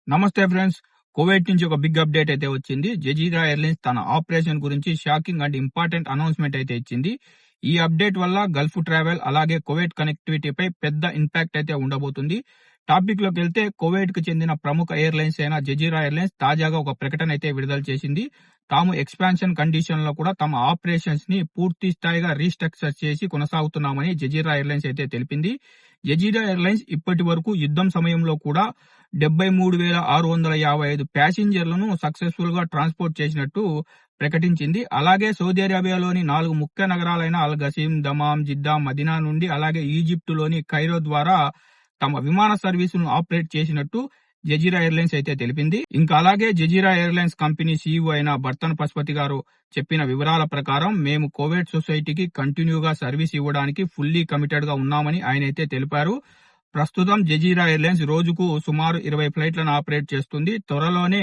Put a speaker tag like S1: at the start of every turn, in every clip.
S1: నమస్తే friends. Kuwait నుంచి ఒక బిగ్ అప్డేట్ అయితే వచ్చింది. జజీరా ఎయిర్లైన్స్ తన ఆపరేషన్ గురించి షాకింగ్ అండ్ ఇంపార్టెంట్ అనౌన్స్మెంట్ అయితే ఇచ్చింది. ఈ అప్డేట్ వల్ల గల్ఫ్ ట్రావెల్ అలాగే కువైట్ కనెక్టివిటీపై పెద్ద ఇంపాక్ట్ అయితే ఉండబోతుంది. టాపిక్ లోకి వెళ్తే కువైట్ కు చెందిన ప్రముఖ ఎయిర్లైన్స్ అయిన జజీరా ఎయిర్లైన్స్ తాజాగా ఒక ప్రకటన అయితే విడుదల చేసింది. తాము ఎక్స్పాన్షన్ కండిషన్ లో కూడా తమ ఆపరేషన్స్ ని పూర్తి స్థాయిగా రీస్ట్రక్చర్ చేసి కొనసాగుతున్నామని జజీరా ఎయిర్లైన్స్ అయితే తెలిపింది. జజీరా ఎయిర్లైన్స్ ఇప్పటి వరకు యుద్ధం సమయంలో కూడా 73,655 ప్యాసింజర్లను సక్సెస్ఫుల్ గా ట్రాన్స్పోర్ట్ చేసినట్టు ప్రకటించింది. అలాగే సౌదీ అరేబియాలోని 4 ముఖ్య నగరాలైన అల్ గసీం, దమాం, జిద్దా, మదీనా నుండి అలాగే ఈజిప్టులోని కైరో ద్వారా తమ విమాన సర్వీసులను ఆపరేట్ చేసినట్టు జజీరా ఎయిర్లైన్స్ అయితే తెలిపింది. ఇంకా అలాగే జజీరా ఎయిర్లైన్స్ కంపెనీ సీఈఓ అయిన బర్తన్ పశుపతి గారు చెప్పిన వివరాల ప్రకారం మేము కోవిడ్ సొసైటీకి కంటిన్యూగా సర్వీస్ ఇవ్వడానికి ఫుల్లీ కమిటెడ్ గా ఉన్నామని ఆయన అయితే తెలిపారు. ప్రస్తుతం జజీరా ఎయిర్లైన్స్ రోజుకు సుమారు 20 ఫ్లైట్లను ఆపరేట్ చేస్తుంది. త్వరలోనే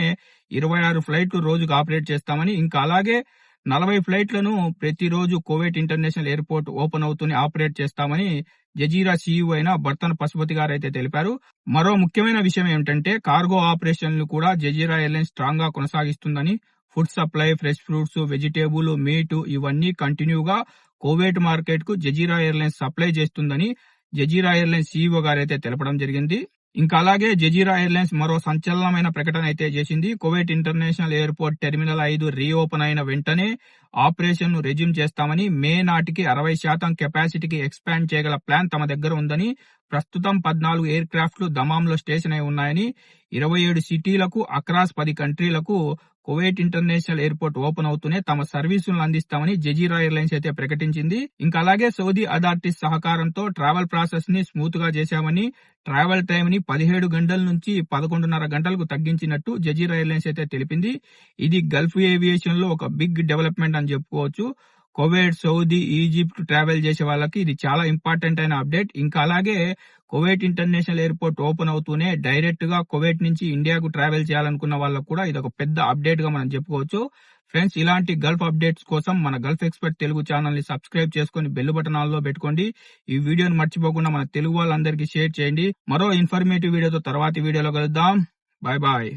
S1: 26 ఫ్లైట్లు రోజుకు ఆపరేట్ చేస్తామని, ఇంకా అలాగే 40 ఫ్లైట్లను ప్రతిరోజు కువైట్ ఇంటర్నేషనల్ ఎయిర్పోర్ట్ ఓపెన్ అవుతూనే ఆపరేట్ చేస్తామని జజీరా సీఈఓ అయిన బర్తన్ పశుపతి గారు అయితే తెలిపారు. మరో ముఖ్యమైన విషయం ఏమిటంటే కార్గో ఆపరేషన్లు కూడా జజీరా ఎయిర్లైన్స్ స్ట్రాంగ్ గా కొనసాగిస్తుందని, food supply, fresh fruits, vegetable, meat ఇవన్నీ కంటిన్యూగా కువైట్ మార్కెట్ కు జజీరా ఎయిర్లైన్స్ సప్లై చేస్తుందని జజీరా ఎయిర్లైన్స్ సీఈఓ గారు అయితే తెలపడం జరిగింది. ఇంకా అలాగే జజీరా ఎయిర్లైన్స్ మరో సంచలనమైన ప్రకటన అయితే చేసింది. Kuwait international airport terminal 5 reopen అయిన వెంటనే ఆపరేషన్ ను రెజ్యూమ్ చేస్తామని, మే నాటికి 60% కెపాసిటీకి ఎక్స్పాండ్ చేయగల ప్లాన్ తమ దగ్గర ఉందని, ప్రస్తుతం 14 ఎయిర్ క్రాఫ్ట్లు దమాంలో స్టేషన్ అయి ఉన్నాయని, 27 సిటీలకు అక్రాస్ 10 కంట్రీలకు కువైట్ ఇంటర్నేషనల్ ఎయిర్పోర్ట్ ఓపెన్ అవుతూనే తమ సర్వీసులను అందిస్తామని జజీరా ఎయిర్లైన్స్ అయితే ప్రకటించింది. ఇంకా అలాగే సౌదీ అథారిటీస్ సహకారంతో ట్రావెల్ ప్రాసెస్ ని స్మూత్ గా చేశామని, ట్రావెల్ టైం ని 17 గంటల నుంచి 11:30 గంటలకు తగ్గించినట్టు జజీరా ఎయిర్లైన్స్ అయితే తెలిపింది. ఇది గల్ఫ్ ఏవియేషన్ లో ఒక బిగ్ డెవలప్మెంట్ అని చెప్పుకోవచ్చు. కువైట్, సౌదీ, ఈజిప్ట్ ట్రావెల్ చేసే వాళ్ళకి ఇది చాలా ఇంపార్టెంట్ అయిన అప్డేట్. ఇంకా అలాగే కువైట్ ఇంటర్నేషనల్ ఎయిర్పోర్ట్ ఓపెన్ అవుతూనే డైరెక్ట్ గా కువైట్ నుంచి ఇండియాకు ట్రావెల్ చేయాలనుకున్న వాళ్ళకు కూడా ఇది ఒక పెద్ద అప్డేట్ గా మనం చెప్పుకోవచ్చు. ఫ్రెండ్స్, ఇలాంటి గల్ఫ్ అప్డేట్స్ కోసం మన గల్ఫ్ ఎక్స్పర్ట్ తెలుగు ఛానల్ ని సబ్స్క్రైబ్ చేసుకుని బెల్ బటన్ ఆల్ లో పెట్టుకోండి. ఈ వీడియోని మర్చిపోకుండా మన తెలుగు వాళ్ళందరికీ షేర్ చేయండి. మరో ఇన్ఫర్మేటివ్ వీడియోతో తర్వాతి వీడియోలో కలుద్దాం. Bye bye.